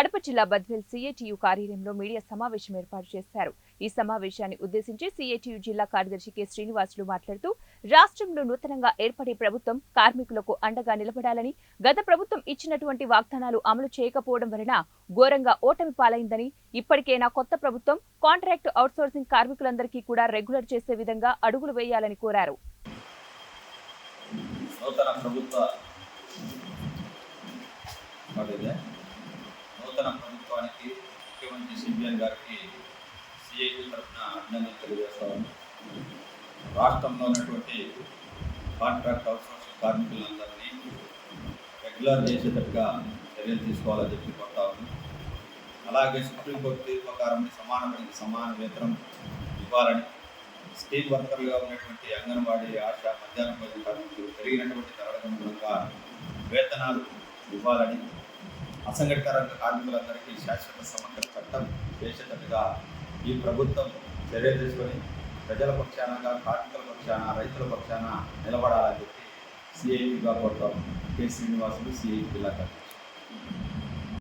కడప జిల్లా బద్వేల్ సిఐటియు కార్యాలయంలో మీడియా సమావేశం ఏర్పాటు చేశారు. ఈ సమావేశాన్ని ఉద్దేశించి సిఐటియు జిల్లా కార్యదర్శి కె శ్రీనివాసులు మాట్లాడుతూ రాష్ట్రంలో నూతనంగా ఏర్పడే ప్రభుత్వం కార్మికులకు అండగా నిలబడాలని, గత ప్రభుత్వం ఇచ్చినటువంటి వాగ్దానాలు అమలు చేయకపోవడం వలన ఘోరంగా ఓటమి పాలైందని, ఇప్పటికైనా కొత్త ప్రభుత్వం కాంట్రాక్ట్ అవుట్సోర్సింగ్ కార్మికులందరికీ కూడా రెగ్యులర్ చేసే విధంగా అడుగులు వేయాలని కోరారు. నూతన ప్రభుత్వానికి ముఖ్యమంత్రి సిబిఎన్ గారికి సిఐటి తరఫున అభినందనలు తెలియజేస్తాము. రాష్ట్రంలో ఉన్నటువంటి కాంట్రాక్ట్ అవుట్సోర్సింగ్ కార్మికులందరినీ రెగ్యులర్ చేసేటట్టుగా చర్యలు తీసుకోవాలని చెప్పి కోరుతాము. అలాగే సుప్రీంకోర్టు తీర్పు ప్రకారం సమాన వేతనం ఇవ్వాలని, స్టీల్ వర్కర్లుగా ఉన్నటువంటి అంగన్వాడీ, ఆశా, మధ్యాహ్న భోజన కార్మికులు పెరిగినటువంటి ధరలకు అనుగుణంగా వేతనాలు ఇవ్వాలని, అసంఘటిత రంగ కార్మికులందరికీ శాశ్వత సమగ్ర చట్టం చేసేటట్టుగా ఈ ప్రభుత్వం చర్యలు తీసుకొని ప్రజల పక్షాన, కార్మికుల పక్షాన, రైతుల పక్షాన నిలబడాలని చెప్పి సిఐటిగా కోరుతాం. కె శ్రీనివాసులు, సిఐటి జిల్లా.